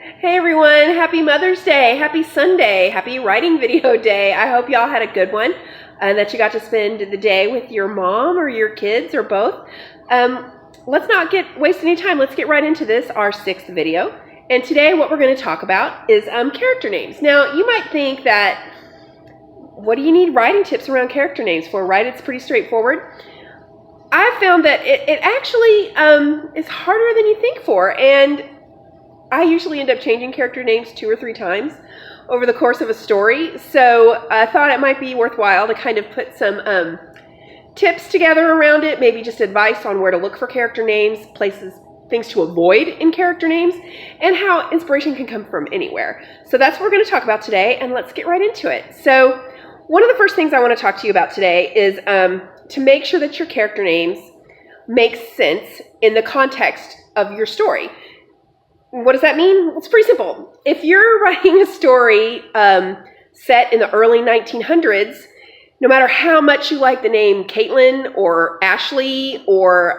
Hey everyone, happy Mother's Day, happy Sunday, happy writing video day. I hope y'all had a good one and that you got to spend the day with your mom or your kids or both. Let's not waste any time. Let's get right into this, our 6th video. And today what we're going to talk about is character names. Now you might think that, what do you need writing tips around character names for, right? It's pretty straightforward. I've found that it actually is harder than you think for, and I usually end up changing character names 2 or 3 times over the course of a story, so I thought it might be worthwhile to kind of put some tips together around it, maybe just advice on where to look for character names, things to avoid in character names, and how inspiration can come from anywhere. So that's what we're going to talk about today, and let's get right into it. So one of the first things I want to talk to you about today is to make sure that your character names make sense in the context of your story. What does that mean? It's pretty simple. If you're writing a story set in the early 1900s, no matter how much you like the name Caitlin or Ashley or,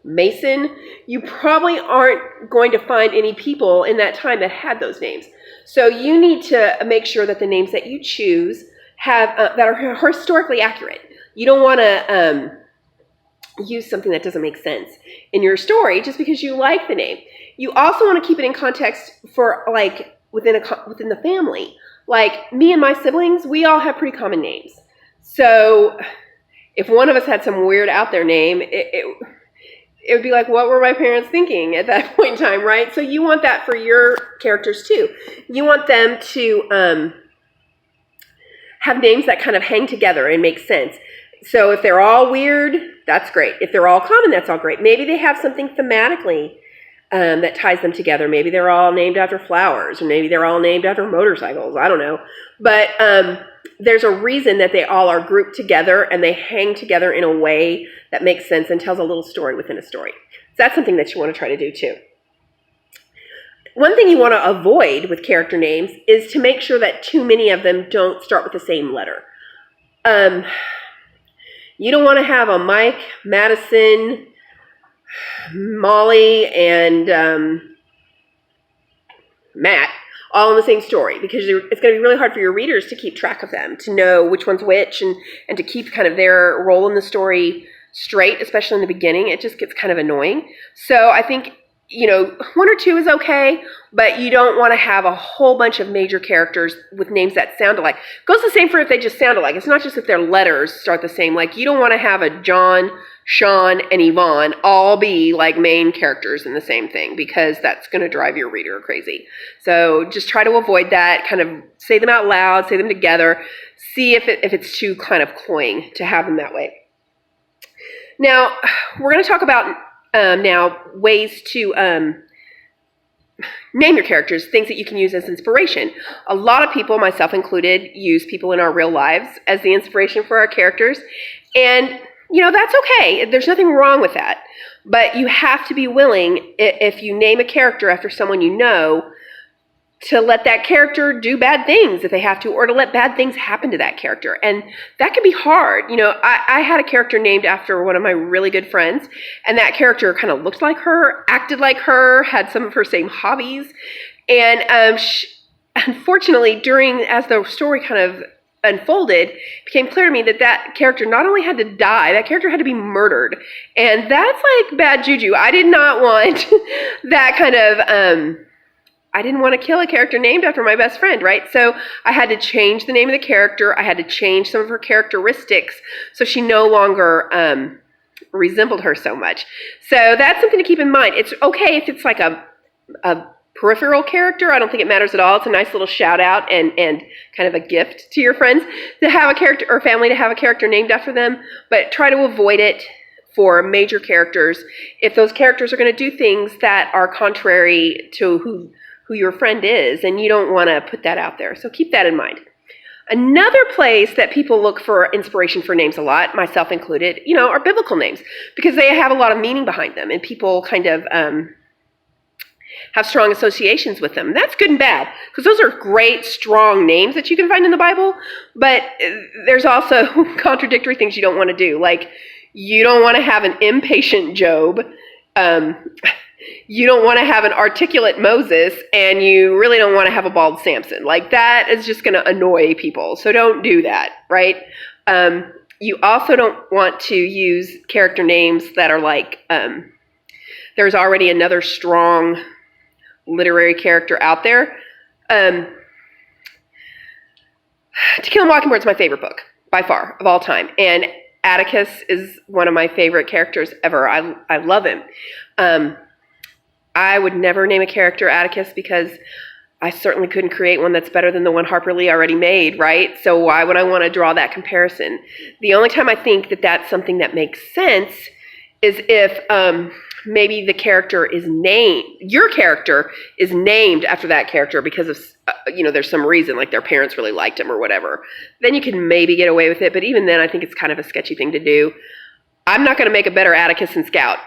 Mason, you probably aren't going to find any people in that time that had those names. So you need to make sure that the names that you choose have that are historically accurate. You don't want to use something that doesn't make sense in your story just because you like the name. You also want to keep it in context for within the family. Like me and my siblings, we all have pretty common names. So if one of us had some weird out there name, it would be like, what were my parents thinking at that point in time, right? So you want that for your characters too. You want them to have names that kind of hang together and make sense. So if they're all weird, that's great. If they're all common, that's all great. Maybe they have something thematically that ties them together. Maybe they're all named after flowers, or maybe they're all named after motorcycles. I don't know. But there's a reason that they all are grouped together and they hang together in a way that makes sense and tells a little story within a story. So that's something that you want to try to do too. One thing you want to avoid with character names is to make sure that too many of them don't start with the same letter. You don't want to have a Mike, Madison, Molly, and Matt all in the same story, because it's going to be really hard for your readers to keep track of them, to know which one's which, and to keep kind of their role in the story straight, especially in the beginning. It just gets kind of annoying. So I think, 1 or 2 is okay, but you don't want to have a whole bunch of major characters with names that sound alike. It goes the same for if they just sound alike. It's not just if their letters start the same. Like, you don't want to have a John, Sean, and Yvonne all be like main characters in the same thing, because that's going to drive your reader crazy. So just try to avoid that. Kind of say them out loud, say them together. See if it's too kind of cloying to have them that way. Now, we're going to talk about now ways to name your characters, things that you can use as inspiration. A lot of people, myself included, use people in our real lives as the inspiration for our characters. And, that's okay. There's nothing wrong with that. But you have to be willing, if you name a character after someone you know, to let that character do bad things if they have to, or to let bad things happen to that character. And that can be hard. I had a character named after one of my really good friends, and that character kind of looked like her, acted like her, had some of her same hobbies. And unfortunately, as the story kind of unfolded, it became clear to me that character not only had to die, that character had to be murdered. And that's like bad juju. I did not want that kind of... I didn't want to kill a character named after my best friend, right? So I had to change the name of the character. I had to change some of her characteristics so she no longer resembled her so much. So that's something to keep in mind. It's okay if it's like a peripheral character. I don't think it matters at all. It's a nice little shout out and kind of a gift to your friends to have a character, or family to have a character named after them. But try to avoid it for major characters if those characters are going to do things that are contrary to who your friend is, and you don't want to put that out there. So keep that in mind. Another place that people look for inspiration for names a lot, myself included, are biblical names, because they have a lot of meaning behind them, and people kind of have strong associations with them. That's good and bad, because those are great, strong names that you can find in the Bible, but there's also contradictory things you don't want to do. Like, you don't want to have an impatient Job. you don't want to have an articulate Moses, and you really don't want to have a bald Samson. Like, that is just going to annoy people. So don't do that, right? You also don't want to use character names that are like, there's already another strong literary character out there. To Kill a Mockingbird is my favorite book, by far, of all time. And Atticus is one of my favorite characters ever. I love him. I would never name a character Atticus because I certainly couldn't create one that's better than the one Harper Lee already made, right? So why would I want to draw that comparison? The only time I think that that's something that makes sense is if maybe the character is named, your character is named after that character because of, there's some reason, like their parents really liked him or whatever. Then you can maybe get away with it, but even then I think it's kind of a sketchy thing to do. I'm not going to make a better Atticus and Scout.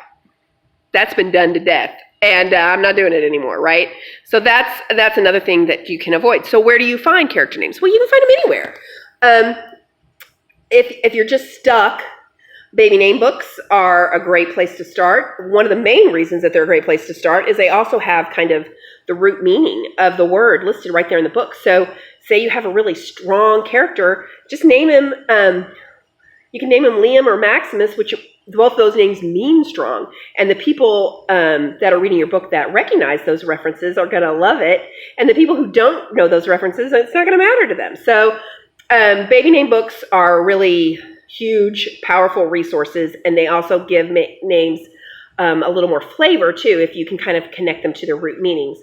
That's been done to death. And I'm not doing it anymore, right? So that's another thing that you can avoid. So where do you find character names? Well, you can find them anywhere. If you're just stuck, baby name books are a great place to start. One of the main reasons that they're a great place to start is they also have kind of the root meaning of the word listed right there in the book. So say you have a really strong character, just name him, you can name him Liam or Maximus, which both of those names mean strong. And the people that are reading your book that recognize those references are going to love it. And the people who don't know those references, it's not going to matter to them. So baby name books are really huge, powerful resources. And they also give names a little more flavor, too, if you can kind of connect them to their root meanings.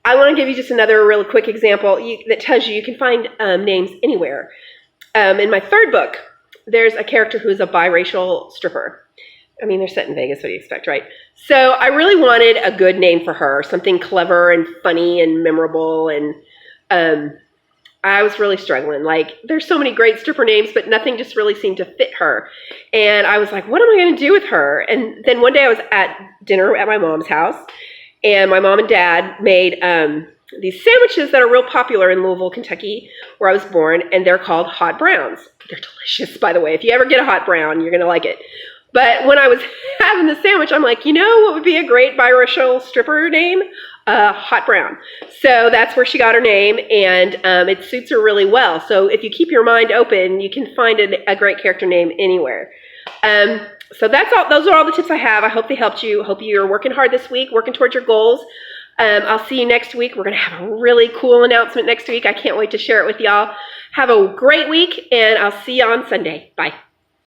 I want to give you just another really quick example that tells you can find names anywhere. In my third book, there's a character who is a biracial stripper. I mean, they're set in Vegas. What do you expect, right? So I really wanted a good name for her, something clever and funny and memorable. And I was really struggling. Like, there's so many great stripper names, but nothing just really seemed to fit her. And I was like, what am I going to do with her? And then one day I was at dinner at my mom's house, and my mom and dad made these sandwiches that are real popular in Louisville, Kentucky, where I was born, and they're called hot browns. They're delicious, by the way. If you ever get a hot brown, you're going to like it. But when I was having the sandwich, I'm like, what would be a great biracial stripper name? Hot Brown. So that's where she got her name, and it suits her really well. So if you keep your mind open, you can find a great character name anywhere. So that's all. Those are all the tips I have. I hope they helped you. I hope you're working hard this week, working towards your goals. I'll see you next week. We're going to have a really cool announcement next week. I can't wait to share it with y'all. Have a great week, and I'll see you on Sunday. Bye.